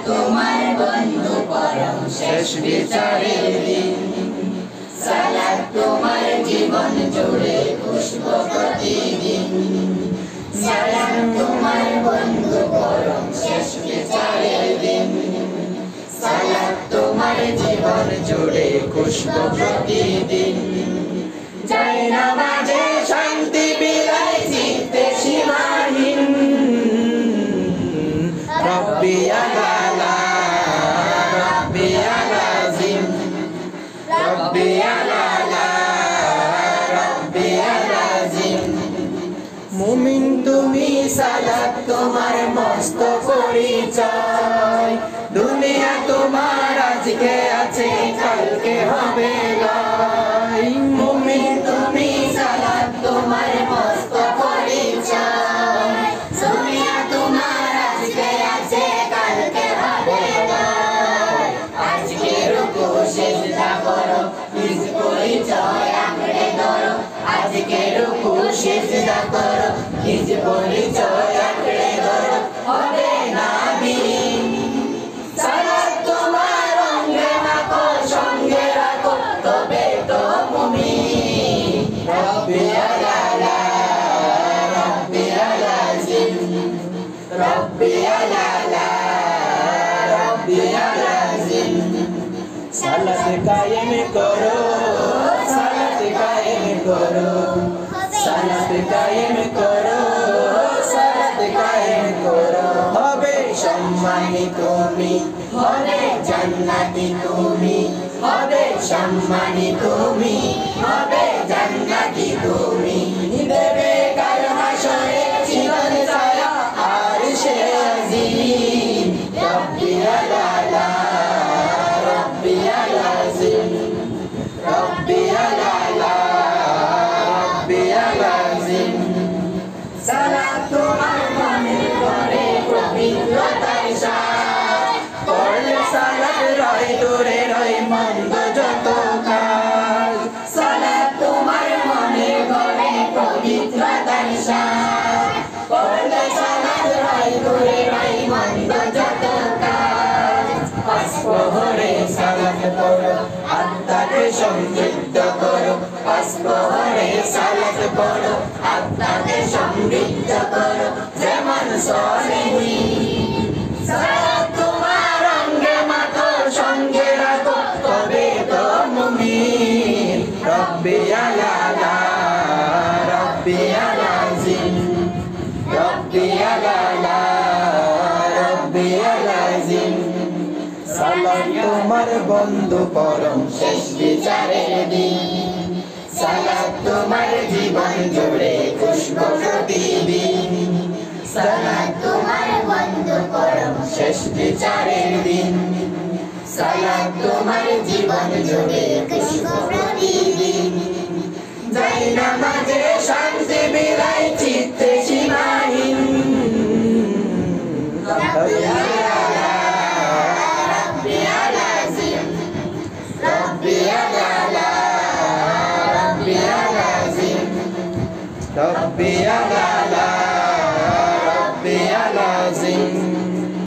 তোমার বন্ধু পরম শেষ বিচারের দিন। সালাত তোমার জীবন জুড়ে পুষ্প প্রতিদিন। সালাত তোমার বন্ধু পরম শেষ বিচারের দিন। সালাত তোমার জীবন জুড়ে পুষ্প প্রতিদিন। যায় নামাজে শান্তি বিলায় চিত্তে সীমাহীন। রব্বি আলা রব্বি আলাজিম, রব্বি আলা রব্বি আলাজিম। মুমিন তুমি সালাত তোমার মস্ত পরিচয়। দুনিয়া তোমার আজকে আছে কালকে হবে লয়। মুমিন তুমি সালাত তোমার মস্ত পরিচয়। দুনিয়া তোমার আজকে আছে কালকে হবে লয়। আজকে রুকু সিজদা করো, নিজ পরিচয় আঁকড়ে ধরো। আজকে রুকু সিজদা করো, নিজ পরিচয় আঁকড়ে ধরো। হবে না বিলীন। সালাত তোমার অঙ্গে মাখো, সঙ্গে রাখো, তবে তো মুমিন। রব্বি আলা রব্বি আলাজিম, রব্বি আলা রব্বি আলাজিম। সালাত কায়েম করো, সালাত কায়েম করো, সালাত কায়েম করো, সালাত কায়েম করো। হবে সম্মানী তুমি, হবে জান্নাতি তুমি, হবে সম্মানী তুমি, হবে জান্নাতি তুমি। দেবে কাল হাসরে চিরন ছায়া আরশে আজিম। রব্বি আলা রব্বি আলাজিম, রব্বি আলা রব্বি আলাজিম। সালাত তোমার মনের ঘরে পবিত্রতার সাজ। পড়লে সালাত রয় দূরে রয় মন্দ যত কাজ। সালাত তোমার মনের ঘরে পবিত্রতার সাজ। পড়লে সালাত রয় দূরে রয় মন্দ যত কাজ। পাঁচ প্রহরে সালাত পড়ো, আত্মাকে সমৃদ্ধ করো। পাঁচ প্রহরে সালাত পড়ো, আত্মাকে সমৃদ্ধ করো। যেমন সলিহিন। সালাত তোমার অঙ্গে মাখো, সঙ্গে রাখো, তবে তো মুমিন। রব্বি আলা রব্বি আলাজিম, রব্বি আলা রব্বি আলাজিম। সালাত তোমার বন্ধু পরম শেষ বিচারের দিন। সালাত তোমার জীবন জুড়ে পুষ্প প্রতিদিন। সালাত তোমার বন্ধু পরম শেষ বিচারের দিন। সালাত তোমার জীবন জুড়ে পুষ্প প্রতিদিন। যায় নামাজে শান্তি বিলায় চিত্তে সীমাহীন। রব্বি আলা রব্বি আলাজিম, রব্বি আলা রব্বি আলাজিম, রব্বি